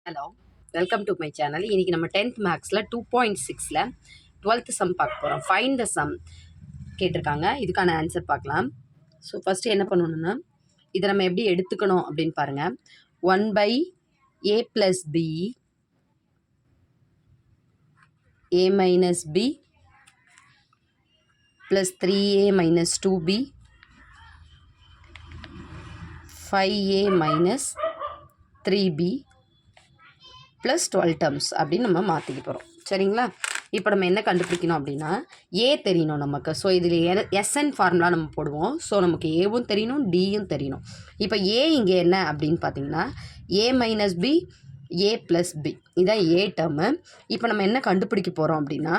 Hello, welcome to my channel. இன்றைக்கி நம்ம 10th மேக்ஸில் 2.6ல் 12th சம் பார்க்க போகிறோம். ஃபைண்ட் த சம் கேட்டிருக்காங்க. இதுக்கான ஆன்சர் பார்க்கலாம். ஸோ ஃபஸ்ட்டு என்ன பண்ணணுன்னா, இதை நம்ம எப்படி எடுத்துக்கணும் அப்படின்னு பாருங்கள். 1/a + b a minus b plus 3a minus 2b 5a minus 3b plus 12 terms அப்படின்னு நம்ம மாற்றிக்க போகிறோம். சரிங்களா? இப்போ நம்ம என்ன கண்டுபிடிக்கணும் அப்படின்னா, ஏ தெரியணும் நமக்கு. ஸோ இதில் எஸ்என் ஃபார்முலா நம்ம போடுவோம். ஸோ நமக்கு ஏவும் தெரியணும், டியும் தெரியணும். இப்போ ஏ இங்கே என்ன அப்படின்னு பார்த்தீங்கன்னா, ஏ minus B A plus B, இதான் ஏ டேர்மு. இப்போ நம்ம என்ன கண்டுபிடிக்க போகிறோம் அப்படின்னா,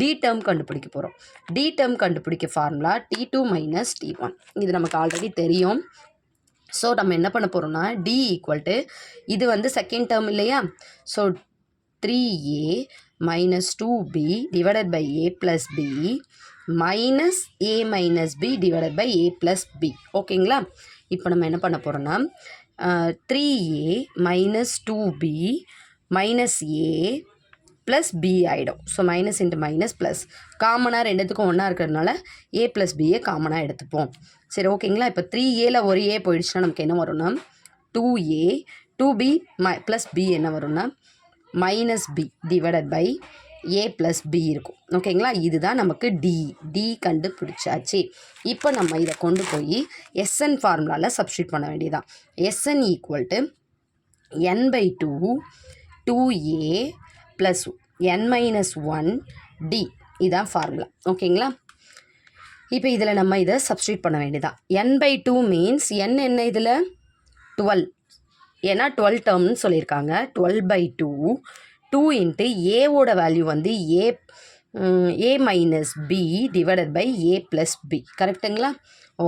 டி டேர்ம் கண்டுபிடிக்க போகிறோம். டி டேர்ம் கண்டுபிடிக்க ஃபார்முலா T2 மைனஸ் T1. இது நமக்கு ஆல்ரெடி தெரியும். ஸோ நம்ம என்ன பண்ண போகிறோம்னா, டி ஈக்குவல் டு, இது வந்து செகண்ட் டேர்ம் இல்லையா? So 3a minus 2b divided by a plus b minus a minus b divided by a plus b. ஓகேங்களா? இப்போ நம்ம என்ன பண்ண போகிறோம்னா, 3a minus 2b minus a plus b ஆகிடும். So minus into minus plus, காமனாக ரெண்டுத்துக்கும் ஒன்றா இருக்கிறதுனால a ப்ளஸ் பியை காமனாக எடுத்துப்போம். சரி, ஓகேங்களா? இப்போ 3aல ஒரு a போயிடுச்சுன்னா நமக்கு என்ன வரும்னா 2a, 2b ப்ளஸ் b என்ன வரும்னா minus b divided by a plus b இருக்கும். ஓகேங்களா? இதுதான் நமக்கு டி கண்டுபிடிச்சாச்சு. இப்போ நம்ம இதை கொண்டு போய் எஸ்என் ஃபார்முலாவில் சப்ஸ்டியூட் பண்ண வேண்டியதான். SN equal to n/2 2a plus n-1 d, இதான் ஃபார்முலா. ஓகேங்களா? இப்போ இதில் நம்ம இதை சப்ஸ்டியூட் பண்ண வேண்டியதான். n/2 மீன்ஸ் n என்ன இதில் 12, ஏன்னா 12 டேர்ம்னு சொல்லியிருக்காங்க. 12/2 2 இன்ட்டு ஏவோட வேல்யூ வந்து a minus b divided by a plus b. கரெக்டுங்களா?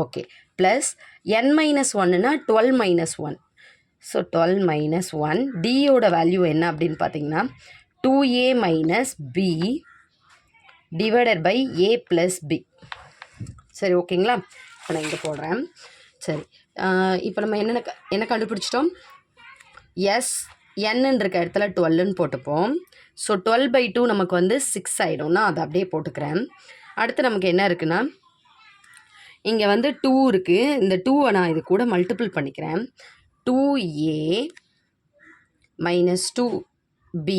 ஓகே. ப்ளஸ் n-1னா 12 மைனஸ் 1. ஸோ 12 மைனஸ் 1 டியோட வேல்யூ என்ன அப்படின்னு பார்த்தீங்கன்னா 2a minus b divided by a plus b. சரி, ஓகேங்களா? இப்போ நான் இங்கே போடுறேன். சரி, இப்போ நம்ம என்ன கண்டுபிடிச்சிட்டோம்? n இருக்க இடத்துல 12ன்னு போட்டுப்போம். ஸோ 12/2 நமக்கு வந்து 6 ஆகிடும்னா அதை அப்படியே போட்டுக்கிறேன். அடுத்து நமக்கு என்ன இருக்குன்னா, இங்கே வந்து 2 இருக்குது. இந்த 2வை நான் இது கூட மல்டிபிள் பண்ணிக்கிறேன். 2a மைனஸ் 2b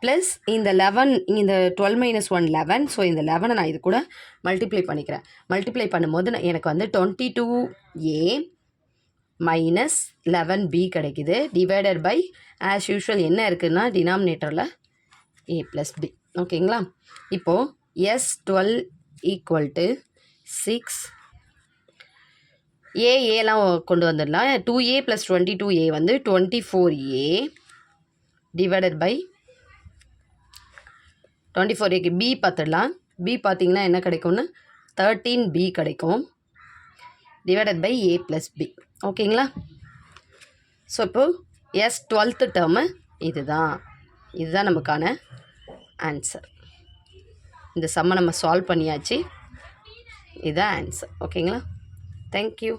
ப்ளஸ் இந்த 11, இந்த 12 மைனஸ் 1 11. ஸோ இந்த 11 நான் இது கூட மல்டிப்ளை பண்ணிக்கிறேன். மல்டிப்ளை பண்ணும்போது எனக்கு வந்து 22a மைனஸ் 11b கிடைக்குது. டிவைடட் பை ஆஸ் யூஷுவல் என்ன இருக்குதுன்னா டினாமினேட்டரில் a ப்ளஸ் b. ஓகேங்களா? இப்போது S12 ஈக்குவல் டு 6, ஏலாம் கொண்டு வந்துடலாம். 2a ப்ளஸ் 22a வந்து 24a divided by 24a b பார்த்துடலாம். b பார்த்திங்கன்னா என்ன கிடைக்கும்னு 13b கிடைக்கும் divided by a plus b. ஓகேங்களா? ஸோ இப்போது S12th டேர்மு இதுதான் நமக்கான ஆன்சர். இந்த சம்மை நம்ம சால்வ் பண்ணியாச்சு. இதுதான் ஆன்சர். ஓகேங்களா? தேங்க்யூ.